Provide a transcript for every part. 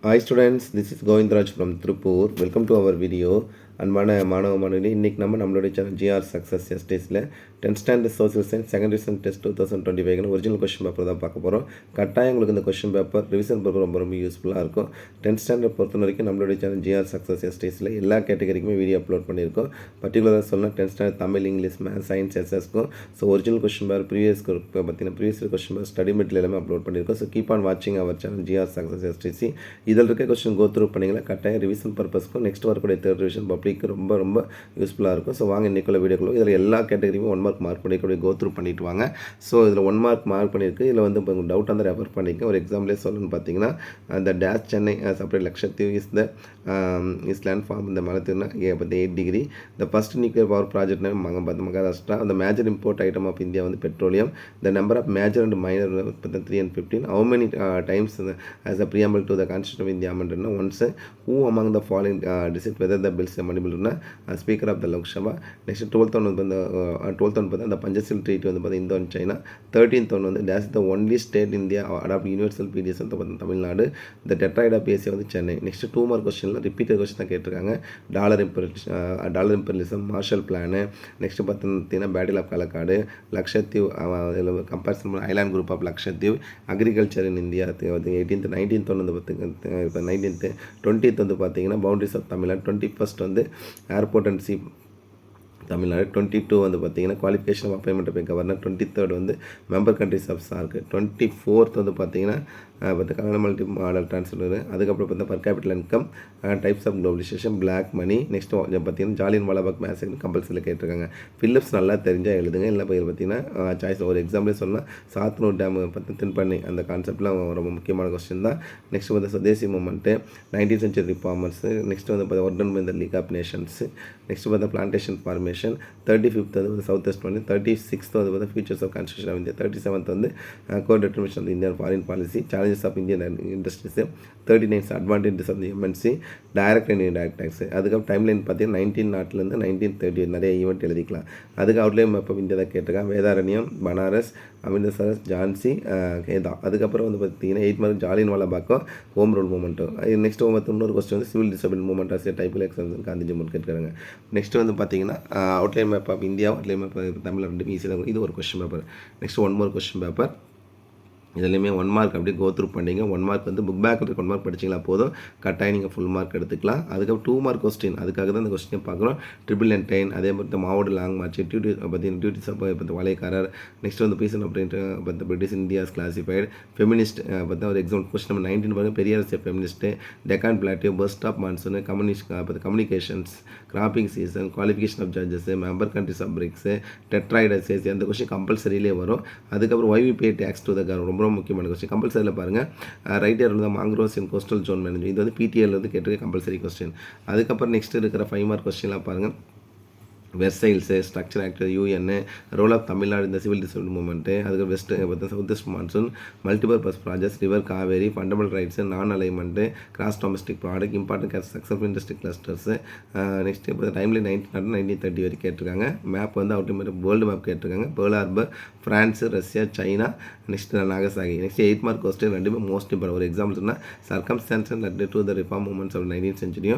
Hi students, this is Govindraj from Tripur. Welcome to our video. அன்பான மாணவ மாணவிகளே, இன்றைக்கி நம்மளுடைய சேனல் ஜிஆர் சக்ஸஸ் எஸ்டேஸில் 10th standard social science second revision test 2025 original question paper தான் பார்க்க போகிறோம். கட்டாயம் உங்களுக்கு இந்த கொஸ்டின் பேப்பர் ரிவிஷன் பேப்பர் ரொம்ப ரொம்ப யூஸ்ஃபுல்லாக இருக்கும். 10th ஸ்டாண்டர்ட் பொறுத்த வரைக்கும் நம்மளுடைய சேனல் ஜிஆர் சக்ஸஸ் எஸ்டேஸில் எல்லா கேட்டகரிக்குமே வீடியோ அப்லோட் பண்ணியிருக்கோம். பர்டிகுலராக சொல்லலாம் 10th standard Tamil, English, maths, science, எஸ்எஸ்க்கும். So original question paper previous question paper study material எல்லாமே அப்லோட் பண்ணியிருக்கோம். ஸோ கீப் ஆன் வாட்சிங் our channel GR success STC. இதில் இருக்க கொஸ்டின் கோ த்ரூ பண்ணிங்கன்னா கட்டாயம் ரிவிஷன் பர்பஸ்க்கும் நெக்ஸ்ட் வரக்கூடிய தேர்ட் ரிவிஷன் பப்ளிக்கு ரொம்ப ரொம்ப யூஸ்ஃபுல்லாக இருக்கும். ஸோ வாங்க இன்றைக்குள்ள வீடியோக்குள்ள இதில் எல்லா கேட்டகரியுமே 1 மார்க் பண்ணிக்கூடிய கோ த்ரூ பண்ணிட்டு வாங்க. ஸோ இதில் 1 மார்க் பண்ணியிருக்கு. இதில் வந்து இப்போ டவுட் வந்து ரெஃபர் பண்ணிக்க ஒரு எக்ஸாம்பிளே சொல்லணும்னு பார்த்தீங்கன்னா அந்த dash Chennai separate Lakshadweep island form இந்த மலத்தினா 8 degree. The first nuclear power ப்ராஜெக்ட்னா மகாராஷ்டிரா. அந்த major import item of India வந்து petroleum. The number of major and minor 3 and 15. How many times as a preamble to the Constitution of India amendment? Once. Who among the following decide whether the bills are amendable? Speaker of the Lok Sabha. Next 12th one வந்து 12th one பார்த்தா the Panchashil Treaty வந்து பார்த்தா இந்தோ and China. 13th one வந்து that's the only state in India adopt universal PDS வந்து பார்த்தா Tamil Nadu. The tetrad of PSA வந்து Chennai. Next 2 mark கொஸ்டினில் repeated question தான் கேட்டிருக்காங்க. Dollar imperialism, Marshall plan. Next பார்த்தீங்கன்னா battle of Kalakkad, Lakshadweep comparison பண்ண island group of Lakshadweep, agriculture in India 18th 19th வந்து இப்போ 19th 20th வந்து பார்த்தீங்கன்னா பவுண்டரிஸ் ஆஃப் தமிழ்நாடு. 21st வந்து ஏர்போர்ட் அண்ட் சி தமிழ்நாடு. 22 வந்து பார்த்தீங்கன்னா qualification of appointment of governor. 23rd வந்து member countries of SAARC. 24th வந்து பார்த்தீங்கன்னா பார்த்து கனடா மல்டி மாடல் டிரான்ஸ்ஃபர். அதுக்கப்புறம் பார்த்தா per capital income, types of globalisation, black money. Next பார்த்தீங்கன்னா ஜாலியன் வாலாபாக் மேசேஜ் கம்பல்சரியில் கேட்டிருக்காங்க. ஃபிலிப்ஸ் நல்லா தெரிஞ்சால் எழுதுங்க. இல்லை போய் பார்த்தீங்கன்னா சாய்ஸ் ஒரு எக்ஸாம்பிளே சொல்லலாம். சாத்தனூர் டேம் பார்த்து தின்பண்ணி அந்த கான்செப்ட்லாம் ரொம்ப முக்கியமான கொஸ்டின் தான். நெக்ஸ்ட் வந்து Swadeshi movement, 19th century reformers. Next வந்து பார்த்தா work done by the league of nations. Next பார்த்தா பிளான்டேஷன் ஃபார்மேஷன். 35th வந்து சவுத் வெஸ்ட் பண்ணி. 36th வந்து பார்த்தா features of constitution of India. 37th வந்து go determination of Indian foreign policy, challenges of Indian industries. 39 advantages of the MNC, direct and indirect tax. அதுக்கப்புறம் timeline பார்த்தீங்கன்னா 1900 1930 நிறைய event எழுதிக்கலாம். அதுக்கு அவுட்லைன் மேப் ஆஃப் இந்தியா தான் கேட்டிருக்காங்க. வேதாரண்யம், பனாரஸ், அமிர்தசரஸ், ஜான்சி, கேதா. அதுக்கப்புறம் வந்து பார்த்தீங்கன்னா 8 மார்க் ஜாலியன் வாலாபாக்கும் ஹோம் ரூல் மூமெண்ட்டும். நெக்ஸ்ட் இன்னொரு கொஸ்டின் வந்து சிவில் டிசபிள் மூமெண்ட் ஆஸ் டைப்பில் எக்ஸாம்ஸ் காந்திஜி மூமெண்ட் கேட்குறாங்க. நெக்ஸ்ட் வந்து பார்த்தீங்கன்னா outline map of India, outline map Tamil ரெண்டு ஈஸியாக தான். இது ஒரு question paper. Next 1 more question paper. இதுலையுமே 1 மார்க் அப்படியே கோ த்ரூ பண்ணிங்க. 1 மார்க் வந்து புக் பேக்கில் 1 மார்க் படிச்சிங்களா போதும், கட்டாயம் நீங்கள் ஃபுல் மார்க் எடுத்துக்கலாம். அதுக்கப்புறம் 2 மார்க் கொஸ்டின், அதுக்காக தான் இந்த கொஸ்டினை பார்க்குறோம். ட்ரிபிள் அண்ட் டைன், அதே மாதிரி மாவோட லாங் மார்ச், டியூட்டிஸ் பற்றி வலைக்காரர். நெக்ஸ்ட் வந்து பீசன் அப்படின்ட்டு பற்றி பிரிட்டிஷ் இந்தியாஸ் கிளாசிஃபைடு, ஃபெமினிஸ்ட் பார்த்தா ஒரு எக்ஸாம்பிள் கொஸ்டின் நம்பர் 19 பாருங்கள். Periyar feminist, Deccan plateau, burst of monsoon, communications, cropping season, qualification of judges, member countries of BRICS, tetrads. அந்த கொஸ்டின் கம்பல்சரியிலே வரும். அதுக்கப்புறம் why we pay tax to the government, ரொம்ப முக்கியமான question. கம்பல்சரியில் பாருங்கள். ரைட்டர் வந்து mangroves in coastal zone management, இது வந்து பிடிஎல் வந்து கேட்டிருக்க கம்பல்சரி கொஸ்டின். அதுக்கப்புறம் நெக்ஸ்ட் இருக்கிற 5 மார்க் கொஸ்டின்லாம் பாருங்கள். Versailles, structure actor, UN, role of Tamil Nadu இந்த சிவில் டிசபிள் மூவ்மெண்ட்டு, அதுக்கு south west monsoon, multipurpose projects, river Kaveri, fundamental rights, non alignment, gross domestic product, important successful industry clusters. Next இப்போ timeline 1930 வரைக்கும் கேட்டிருக்காங்க. Map வந்து out world map கேட்டிருக்காங்க. Pearl Harbor, France, Russia, China. Next Nagasaki. Next 8 mark question ரெண்டுமே most important. ஒரு example சொன்னால் circumstances led to the reform movements of 19th century.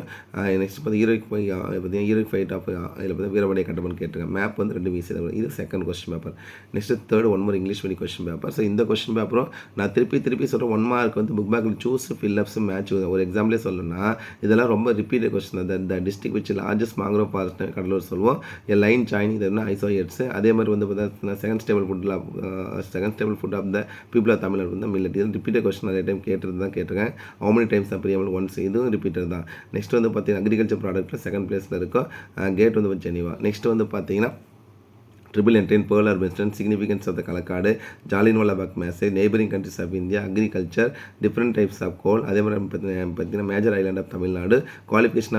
Next பார்த்து heroic fight of இதில் பார்த்து வீரபடைய கட்டமன் கேட்டிருக்காங்க. மேப் வந்து 2 ஈஸியாக தான். இது second question paper. Next third 1 more English medium question paper. So இந்த கொஸ்டின் பேப்பரும் நான் திருப்பி சொல்கிறேன். 1 மார்க் வந்து புக் பேக்கில் சூஸ் ஃபில்லப்ஸ் மேட்ச். ஒரு எக்ஸாம்பிளே சொல்லணும்னா இதெல்லாம் ரொம்ப repeated question. The district which largest mangrove forest Cuddalore சொல்லுவோம். எ லைன் ஜாயினிங் இதெல்லாம் ஐசோயட்ஸ். அதே மாதிரி வந்து பார்த்தீங்கன்னா second staple food of the people of Tamil Nadu வந்து மில்லட். இது ரிப்பீட்டட் கொஸ்டின் நிறைய டைம் கேட்டிருக்கேன். ஹவு மெனி டைம்ஸ் பிரியமல் ஒன்ஸ், இதுவும் ரிப்பீட்டட் தான். நெக்ஸ்ட் வந்து பார்த்தீங்கன்னா அக்ரிகல்ச்சர் ப்ராடக்ட்டில் செகண்ட் பிளேஸில் இருக்கும். கேட் வந்து ஜெனிவா. நெக்ஸ்ட் வந்து பார்த்தீங்கன்னா triple entente, Pearl Harbor, significance of the Kalakkad, Jallianwala வாலாபாக் massacre, neighbouring countries of India, agriculture, different types of coal. அதே மாதிரி பார்த்தீங்கன்னா major island of Tamil Nadu, qualification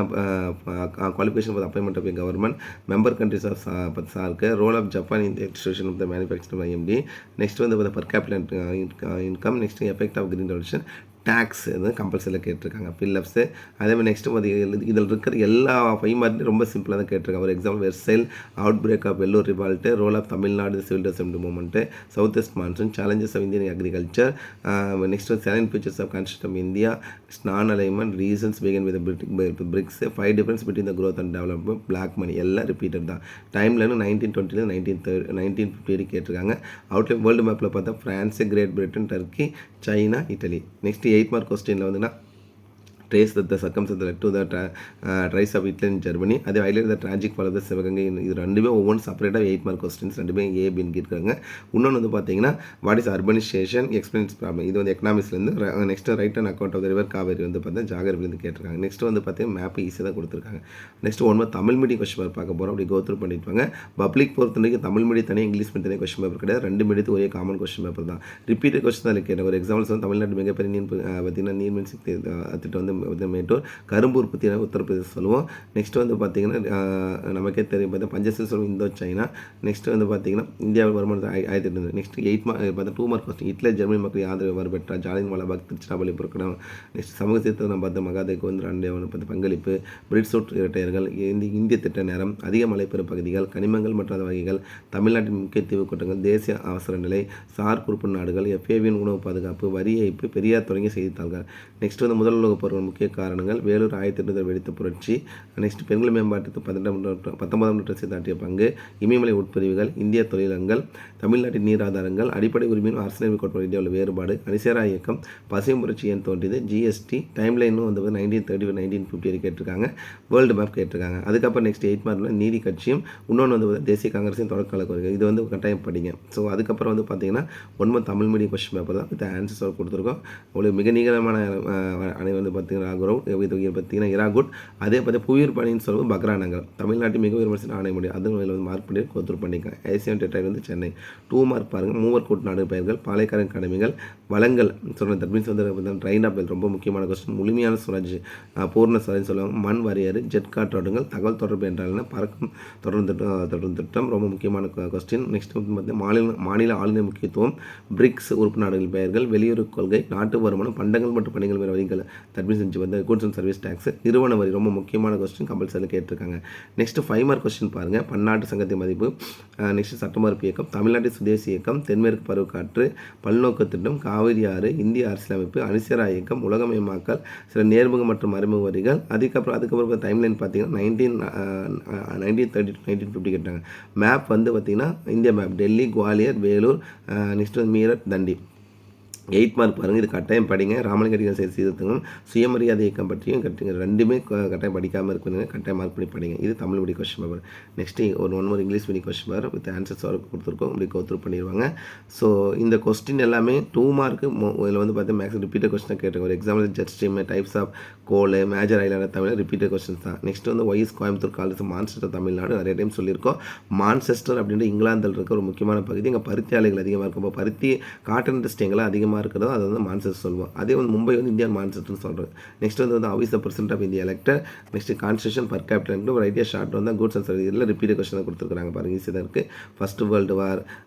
for appointment of government, member countries of SAARC, role of Japan in extrusion of the manufacturing IMT. Next வந்து per capital income. Next effect of green revolution, tax வந்து கம்பல்சரியில் கேட்டிருக்காங்க fill-ups. அதேமாதிரி next பார்த்தீங்கன்னா இதில் இருக்கிற எல்லா 5 மார்க்லையும் ரொம்ப சிம்பிளாக தான் கேட்டிருக்காங்க. ஒரு example Versailles, out break of Vellore revolt, role of Tamil Nadu civil assembly movement, south west monsoon, challenges of Indian agriculture, next வந்து challenge features of constitution of India, non alignment, reasons begin with BRICS, 5 difference between the growth and development, black money எல்லாம் repeated தான். டைம்லேருந்து 1920 1950 கேட்டிருக்காங்க. Outline world மேப்பில் பார்த்தா France, Great Britain, Turkey, China, Italy. Next 8 mark கொஸ்டினில் வந்துன்னா trace that the circumstances led to the rise of Italy in Germany. அது highlight the tragic fall of the Sivaganga. இது ரெண்டுமே ஒவ்வொன்று செப்பரேட்டாக 8 மார்க் கொஸ்டின்ஸ் ரெண்டுமே ஏபின்னு கேட்குறாங்க. இன்னொன்று வந்து பார்த்தீங்கன்னா what is urbanisation experience problem. இது வந்து எக்கனாமிக்ஸ்லேருந்து. Next write and account of the river Kaveri வந்து பார்த்தா ஜாகிரபிலேருந்து கேட்டிருக்காங்க. நெக்ஸ்ட் வந்து பார்த்தீங்கன்னா மேப் ஈஸியாக தான் கொடுத்துருக்காங்க. நெக்ஸ்ட் ஒன்று தமிழ் மீடியம் கொஸ்டின் பேப்பர் பார்க்க போகிறோம். அப்படி கோத்ரூ பண்ணிட்டு வாங்க. பப்ளிக் பொறுத்தவரைக்கும் தமிழ் மீடியம் தனியாக இங்கிலீஷ் மீடியம் தனியாக கொஸ்டின் பேப்பர் கிடையாது. ரெண்டு மீடியத்துக்கு ஒரே காமன் கொஸ்டின் பேப்பர் தான். ரிப்பீட்டட் கொஸ்டின் தான் கேட்டேன். ஒரு எக்ஸாம்பிள்ஸ் வந்து தமிழ்நாட்டு மிகப்பெரிய பார்த்தீங்கன்னா நீர்மின் சக்தி திட்டம் வந்து மேட்டூர், கரும்பு உற்பத்தி உத்தரப்பிரதேசம் சொல்லுவோம். நெக்ஸ்ட் வந்து பார்த்திங்கன்னா நமக்கே தெரியும் பார்த்தா பஞ்சசில் சொல்லுவோம் இந்தோ சைனா. நெக்ஸ்ட் வந்து பார்த்திங்கன்னா இந்தியாவில் வருமானத்தை 1800. நெக்ஸ்ட் 8 மார்க் பார்த்தா 2 மார்க் கொஸ்டின் ஹிட்லர் ஜெர்மனி மக்கள் யாதவை வரப்பெற்றார், ஜாலியன் வாலாபாக், திருச்சிராப்பள்ளி புறக்கடம். நெக்ஸ்ட் சமூக சீர்திருத்தம் நம்ம பார்த்த மகாதேவ் கோவிந்த் ராண்டேவன் பார்த்த பங்களிப்பு, பிரிட்சூட் இரட்டையர்கள், இந்திய திட்ட நேரம், அதிக மலைப்பெறும் பகுதிகள், கனிமங்கள் மற்றும் அதன் வகைகள், தமிழ்நாட்டின் முக்கிய தீவு கூட்டங்கள், தேசிய அவசர நிலை, சார் குறிப்பு நாடுகள், FAவின் உணவு பாதுகாப்பு, வரி ஏய்ப்பு, பெரியார் தொடங்கிய செய்தித்தாள்கள். நெக்ஸ்ட் வந்து முதல் உலகப் போர் முக்கிய காரணங்கள், வேலூர் 1800 வெடித்த புரட்சி. நெக்ஸ்ட் பெண்கள் மேம்பாட்டுக்கு 19ஆம் நூற்றாண்டு தாட்டிய பங்கு, இமயமலை உட்பிரிவுகள், இந்திய தொழிலங்கள், தமிழ்நாட்டின் நீர் ஆதாரங்கள், அடிப்படை உரிமையும் அரசியலமைப்பு கோட்பாடு இந்தியாவில் வேறுபாடு, அணிசேரா இயக்கம், பசுமை புரட்சி ஏன் தோன்றியது, GST, டைம்லைனும் வந்து 1930 1950 கேட்டிருக்காங்க. வேர்ல்டு மேப் கேட்டிருக்காங்க. அதுக்கப்புறம் நெக்ஸ்ட் 8 மார்க்கில் நீதி கட்சியும், இன்னொன்று வந்து தேசிய காங்கிரஸின் தொடர்கால கோரிக்கை. இது வந்து கட்டாயம் படிங்க. ஸோ அதுக்கப்புறம் வந்து பார்த்தீங்கன்னா ஒன்பது தமிழ் மீடியம் கொஸ்டின் பேப்பர் தான் வித் ஆன்சர்ஸ் கொடுத்துருக்கோம். உங்களுக்கு மிக நீளமான அணை வந்து பார்த்தீங்கன்னா பார்த்தீங்கன்னா இராகுட். அதே பார்த்து புவியீர் பணின்னு சொல்லுவோம் பக்ரா நகரம். தமிழ்நாட்டில் மிக விமர்சன ஆணை முடியும். அது வந்து மார்க் பண்ணி கோத்ரூ பண்ணிக்கலாம். ஏசியன் டெட்ராய்டு வந்து சென்னை. 2 மார்க் பாருங்கள். மூவர் கூட்டு பெயர்கள், பாலைக்காரன் கடமைகள், வளங்கள் சொல்கிற தட் மீன்ஸ் வந்து ட்ரைன் ஆஃப் ரொம்ப முக்கியமான கொஸ்டின். முழுமையான சுவராஜ், பூர்ண சுவராஜ் சொல்லுவாங்க. மண் வரையறு, ஜெட் காற்றோட்டங்கள், தகவல் தொடர்பு என்றால் பறக்கும் தொடர்ந்து திட்டம் ரொம்ப முக்கியமான கொஸ்டின். நெக்ஸ்ட் வந்து பார்த்தீங்கன்னா மாநில ஆளுநர் முக்கியத்துவம், பிரிக்ஸ் உறுப்பு நாடுகள் பெயர்கள், வெளியுறவு கொள்கை, நாட்டு வருமானம், பண்டங்கள் மற்றும் பணிகள் வேறு வரிகள் தட் மீன்ஸ் வந்து கூட்ஸ் அண்ட் சர்வீஸ் டேக்ஸ், நிறுவன வரி ரொம்ப முக்கியமான கொஸ்டின் கம்பல்சரி கேட்டிருக்காங்க. நெக்ஸ்ட் 5 மார்க் கொஸ்டின் பாருங்கள். பன்னாட்டு சங்கத்தின் மதிப்பு, நெக்ஸ்ட் சட்டமறுப்பு இயக்கம், தமிழ்நாட்டு சுதேசி இயக்கம், தென்மேற்கு பருவக்காற்று, பல்நோக்கு திட்டம், காவிரி ஆறு, இந்திய அரசியலமைப்பு, அணிசேரா இயக்கம், உலகமயமாக்கல், சில நேர்முக மற்றும் மறைமுக வரிகள். அதுக்கப்புறம் டைம்லைன் பார்த்தீங்கன்னா 1930 1950 கேட்டாங்க. மேப் வந்து பார்த்தீங்கன்னா India map, Delhi, Gwalior, Vellore, next வந்து மீரட், தண்டி. 8 மார்க் பாருங்கள். இது கட்டாயம் படிங்க. ராமலிங்கடிகள் செய்த சீர்திருத்தங்களும் சுயமரியாதை இயக்கம் பற்றியும் ரெண்டுமே கட்டாயம் படிக்காமல் இருக்குங்க. கட்டாயம் மார்க் பண்ணி படிங்க. இது Tamil medium question paper. Next ஒரு English medium question paper with answers கொடுத்துருக்கோம். இப்படி கோத்ரூ பண்ணிடுவாங்க. ஸோ இந்த கொஸ்டின் எல்லாமே 2 மார்க்கு. இதில் வந்து பார்த்தீங்கன்னா மேக்ஸ் ரிப்பீட்டட் கொஸ்டின் கேட்டிருக்கோம். ஒரு example jet stream, types of coal, major island Tamil repeated questions தான். நெக்ஸ்ட் வந்து why's Coimbatore college Manchester Tamil Nadu நிறைய டைம் சொல்லியிருக்கோம். மான்செஸ்டர் அப்படின்ற இங்கிலாந்தில் இருக்க ஒரு முக்கியமான பகுதி. இங்கே பருத்தி ஆலைகள் அதிகமாக இருக்கும். இப்போ பருத்தி காட்டன் இண்டஸ்ட்ரி எங்கெல்லாம் அதிகமாக இருக்கிறதோ அது வந்து மான்செஸ்டர் சொல்லுவோம். அதே வந்து மும்பை வந்து இந்தியா மான்செஸ்டர்னு சொல்கிறது. நெக்ஸ்ட் வந்து how is the percent of India elector. Next constitution per capital ஒரு ஐடியா ஷார்ட் வந்து கூட்ஸ் அண்ட் சர்வீஸ். இதில் ரிப்பீட்டட் கொஸ்டின் கொடுத்துருக்காங்க பாருங்கள். ஈஸியாக இருக்குது. First world war,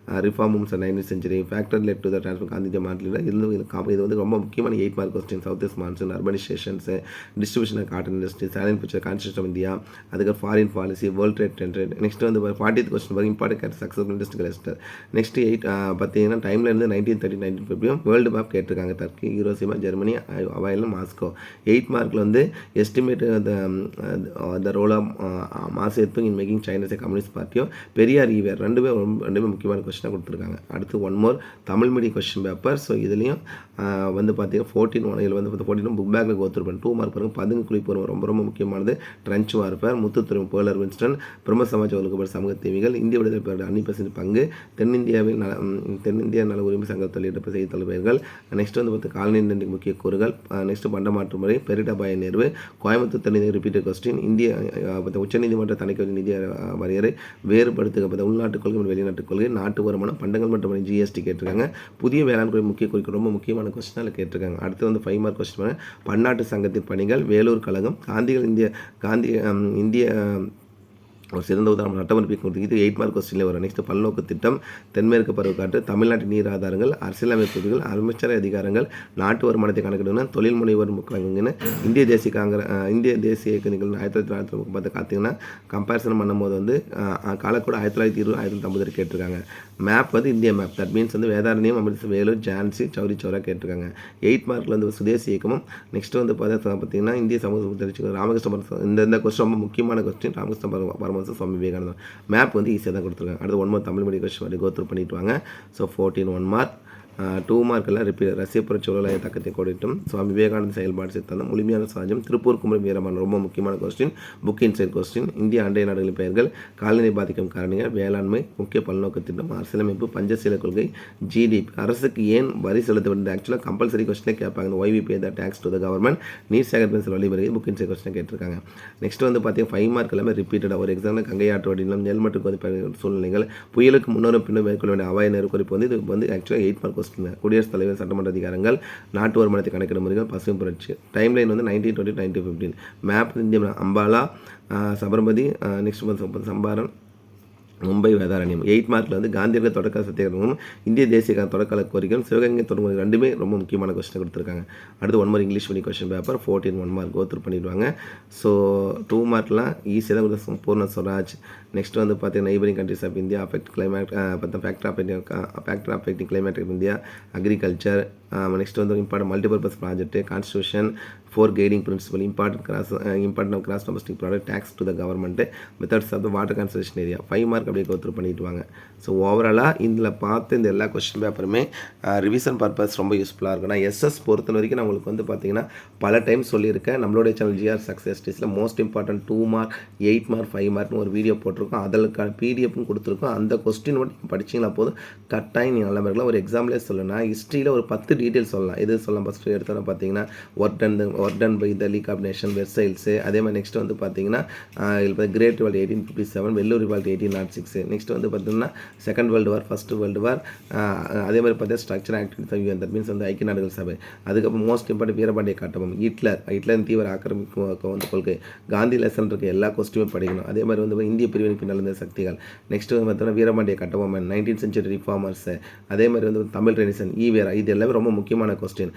reform moves 19th century, factor led to the transfer Gandhiji மாநில. இது வந்து ரொம்ப முக்கியமான 8 mark question. South west monsoon, urbanisations, distribution of cotton industry, silent picture, constitution of India, அதுக்கு foreign policy, world trade. Next வந்து 40th question பாருங்க. Important successful industrial cluster. Next 8 பார்த்தீங்கன்னா டைமில் இருந்து 1930 1950 வேர்ல்டு மேப் கேட்டிருக்காங்க. Turkey, Hiroshima, Germany, avail, Moscow. 8 மார்க்கில் வந்து estimate the role of Mao Zedong in making Chinese communist பார்ட்டியும், பெரியார் ஈவேர் ரெண்டுமே முக்கியமான கொஸ்டினாக கொடுத்துருக்காங்க. அடுத்து 1 more Tamil medium question paper. So இதுலேயும் வந்து பார்த்தீங்கன்னா 14 இதில் வந்து 14 புக் பேக்கில் கோத்ரூ பண்ணி 2 மார்க் பாருங்கள். பதுங்கு குளிப்போர் ரொம்ப முக்கியமானது. ட்ரென்ச் வார்ஃபேர், முத்துத்துறை, பேர்லர் வின்ஸ்டன், பிரம்ம சமாஜ் ஒழுங்குபட்ட சமூக தீவிகள், இந்திய விடுதலை பேர் 90% பங்கு, தென்னிந்திய நல உரிமை சங்கத்தில் ஈடுபட்ட செய்தித்தாள் பெயர்கள். நெக்ஸ்ட் வந்து பார்த்து காலனி முக்கிய கூறுகள். நெக்ஸ்ட் பண்டமாற்று முறை, பெரிடாபாய நேர்வு, கோயம்புத்தூர் தனி ரிப்பீட்டட் கொஸ்டின், இந்திய உச்சநீதிமன்ற தணிக்கை நிதி வரையறை, வேறுபடுத்துக்கப்பட்ட உள்நாட்டுக் கொள்கை மற்றும் வெளிநாட்டுக் கொள்கை, நாட்டு வருமானம், பண்டங்கள் மற்றும் GST கேட்டிருக்காங்க. புதிய வேளாண் துறை முக்கிய குறிக்கோள் ரொம்ப முக்கியமான கொஸ்டினால கேட்டிருக்காங்க. அடுத்து வந்து 5 மார்க் கொஸ்டின். பன்னாட்டு சங்கத்தின் பணிகள், வேலூர் கழகம், இந்திய ஒரு சிறந்த உதாரணம் சட்டமன்ற கொடுத்து இது 8 மார்க் கொஸ்டின்லேயே வரும். நெக்ஸ்ட் பல்நோக்கு திட்டம், தென்மேற்கு பருவக்காற்று, தமிழ்நாட்டின் நீர் ஆதாரங்கள், அரசியலமைப்பு விதிகள், அமைச்சரவை அதிகாரங்கள், நாட்டு வருமானத்தை கணக்கிடணும், தொழில் முனைவர் முக்கியங்கன்னு இந்திய தேசிய இயக்க நிகழ்வு 1940 பார்த்து பார்த்தீங்கன்னா கம்பேரிசன் பண்ணும்போது வந்து காலக்கூட 1920 1950 கேட்டிருக்காங்க. மேப் வந்து இந்திய மேப், தட் மீன்ஸ் வந்து வேதாரண்யம், அமிர்தசர், வேலூர், ஜான்சி, சௌரி சௌரா கேட்டிருக்காங்க. 8 மார்க்கில் வந்து சுதேசி இயக்கமும். நெக்ஸ்ட் வந்து பார்த்தீங்கன்னா இந்திய சமூக தெரிவிச்சு ராமகிருஷ்ண இந்த கொஸ்டின் ரொம்ப முக்கியமான கொஸ்டின். ராமகிருஷ்ண பரமஹம்சர், சுவாமி விவேகானந்தர். மேப் வந்து ஈஸியாக தான் கொடுத்துருக்காங்க. அடுத்து 1 mark Tamil medium question go through பண்ணிட்டு வாங்க. So 14 1 mark. 2 மார்க்கெல்லாம் ரிப்பீட். ரஷ்ய புரட்சியாளர் தக்கத்தை கோடிட்டும், சுவாமி விவேகானந்த செயல்பாடு சித்தாந்தம், முழுமையான சாஜம், திருப்பூர் குமரி வீரமன் ரொம்ப முக்கியமான கொஸ்டின், புக் இன்சைட் கொஸ்டின், இந்திய அண்டை நாடுகளின் பெயர்கள், காலநிலை பாதிக்கும் காரணிகள், வேளாண்மை, முக்கிய பல்நோக்கு திட்டம், அரசியலமைப்பு, பஞ்சசீல கொள்கை, ஜிடிபி, அரசுக்கு ஏன் வரி செலுத்த வேண்டியது ஆக்சுவலாக கம்பல்சரி கொஸ்டினே கேட்பாங்க. Why we pay the tax to the government, நீர் சேகரிப்பு வழிமுறை, புக் இன்சைட் கொஸ்டின் கேட்டிருக்காங்க. நெக்ஸ்ட் வந்து பார்த்தீங்கன்னா 5 மார்க் எல்லாமே ரிப்பீட்டடாக. ஒரு எக்ஸாம்பிள் கங்கை ஆற்று வடிநிலம், நெல்மட்டுக்கு சூழ்நிலைகள், புயலுக்கு முன்னரும் பின்னும் மேற்கொள்ள வேண்டிய அபாய நெருக்கடிப்பு வந்து இது வந்து ஆக்சுவலாக 8 மார்க் கொஸ்டின். குடியரசுத் தலைவர், சட்டமன்ற அதிகாரங்கள், நாட்டு வருமானத்தை கணக்கிடும் முறைகள், பசுமை புரட்சி. டைம்லைன் வந்து 1920 1915. மேப் இந்திய அம்பாலா, சபர்மதி, நெக்ஸ்ட் வந்து சம்பாரன், மும்பை, வேதாரண்யம். 8 மார்க்கில் வந்து காந்தியர்கள் தொடக்க சத்தியாகிரகமும், இந்திய தேசிய தொடக்க கோரிக்கையும், சிவகங்கை தொடர்பு ரெண்டுமே ரொம்ப முக்கியமான கொஸ்டின் கொடுத்துருக்காங்க. அடுத்து 1 mark English medium question paper 14 1 mark go through பண்ணிடுவாங்க. ஸோ 2 மார்க்லாம் ஈஸியாக தான் கொடுத்து பூர்ண ஸ்வராஜ். நெக்ஸ்ட் வந்து பார்த்தீங்கன்னா neighbouring countries of India, affect climate, factor affecting climate of India, agriculture. Next வந்து important multipurpose project, constitution, 4 guiding principle, important of gross domestic product, tax to the government, methods of the water conservation area. 5 mark அப்படியே go through பண்ணிட்டு வாங்க. So ஓவராலாக இதில் பார்த்து இந்த எல்லா question பேப்பருமே revision purpose ரொம்ப யூஸ்ஃபுல்லாக இருக்கும். நான் எஸ்எஸ் பொறுத்த வரைக்கும் நான் உங்களுக்கு வந்து பார்த்தீங்கன்னா பல டைம் சொல்லியிருக்கேன். நம்மளுடைய சேனல் ஜிஆர் சக்ஸஸ் டெஸ்ட்டில் மோஸ்ட் இம்பார்ட்டன்ட் 2 மார்க் 8 மார்க் 5 மார்க்னு ஒரு வீடியோ போட்டிருக்கோம். அதற்கான பிடிஎஃப்பும் கொடுத்துருக்கோம். அந்த கொஸ்டின் மட்டும் படிச்சிங்கன்னா போதும், கட்டாயம் நீங்கள் நல்ல மாதிரிலாம். ஒரு எக்ஸாம்பிளே சொல்லணும்னா ஹிஸ்ட்ரியில் ஒரு 10 டீட்டெயில் சொல்லலாம். எது சொல்லலாம்? ஃபஸ்ட்டு எடுத்தோன்னா பார்த்தீங்கன்னா work done by the league of nation, Versailles. அதே மாதிரி நெக்ஸ்ட் வந்து பார்த்தீங்கன்னா great revolt 1857, Vellore revolt 1806. Next வந்து பார்த்தீங்கன்னா second world war, first world war. அதே மாதிரி பார்த்தீங்கன்னா structure activity UN, that means வந்து ஐக்கிய நாடுகள் சபை. அதுக்கப்புறம் most important Veerapandiya Kattabomman, Hitler தீவிர ஆக்கிரமிப்பு வந்து கொள்கை, காந்தி லெசன் இருக்க எல்லா கொஸ்டினுமே படிக்கணும். அதே மாதிரி வந்து இந்திய பிரிவினைக்கு நல்ல சக்திகள். நெக்ஸ்ட் வந்து பார்த்தீங்கன்னா Veerapandiya Kattabomman, 19th century reformers. அதே மாதிரி வந்து தமிழ் ரெனிசன், ஈவேரா. இது எல்லாமே ரொம்ப முக்கியமான கொஸ்டின்.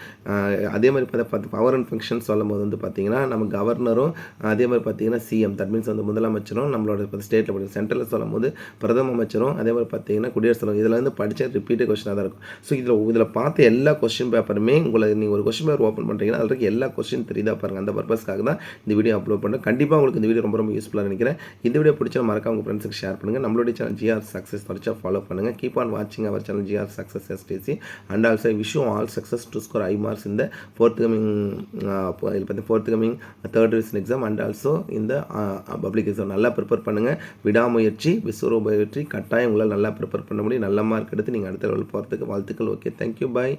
அதே மாதிரி பார்த்தா பவர் அண்ட் ஃபங்க்ஷன் சொல்லும் போது வந்து பார்த்தீங்கன்னா நம்ம கவர்னரும், அதே மாதிரி பார்த்தீங்கன்னா சிஎம், தட் மீன்ஸ் வந்து முதலமைச்சரும், நம்மளோட ஸ்டேட்டில் படிக்கும். சென்ட்ரலில் சொல்லும் போது பிரதம அமைச்சரும், அதே மாதிரி பார்த்தீங்கன்னா குடியரசுத் தலைவர். இதில் வந்து படித்த ரிப்பீட்டட் கொஸ்டினாக தான் இருக்கும். ஸோ இதில் பார்த்த எல்லா கொஸ்டின் பேப்பருமே நீங்கள் ஒரு கொஸ்டின் பேப்பர் ஓப்பன் பண்ணுறீங்கன்னா அதில் இருக்க எல்லா கொஸ்டின் தெரியுதா பாருங்கள். அந்த பர்பஸ்க்காக தான் இந்த வீடியோ அப்லோட் பண்ணுறேன். கண்டிப்பாக உங்களுக்கு இந்த வீடியோ ரொம்ப யூஸ்ஃபுல்லாக நினைக்கிறேன். இந்த வீடியோ பிடிச்சா மறக்காம உங்கள் ஃப்ரெண்ட்ஸுக்கு ஷேர் பண்ணுங்கள். நம்மளுடைய சேனல் ஜிஆர் சக்ஸஸ் படிச்சா ஃபாலோ பண்ணுங்கள். கீப் ஆன் வாட்சிங் our channel GR success STC. And also wish you all success to score high marks இந்த forthcoming third division exam and also இந்த பப்ளிக் எக்ஸாம். நல்லா ப்ரிப்பேர் பண்ணுங்கள். விடாமுயற்சி விஸ்வரூப வெற்றி. கட்டாயம் உங்களால் நல்லா ப்ரிப்பேர் பண்ண முடியும். நல்ல மார்க் எடுத்து நீங்கள் அடுத்த லெவல் போகிறதுக்கு வாழ்த்துக்கள். ஓகே, தேங்க்யூ, பாய்.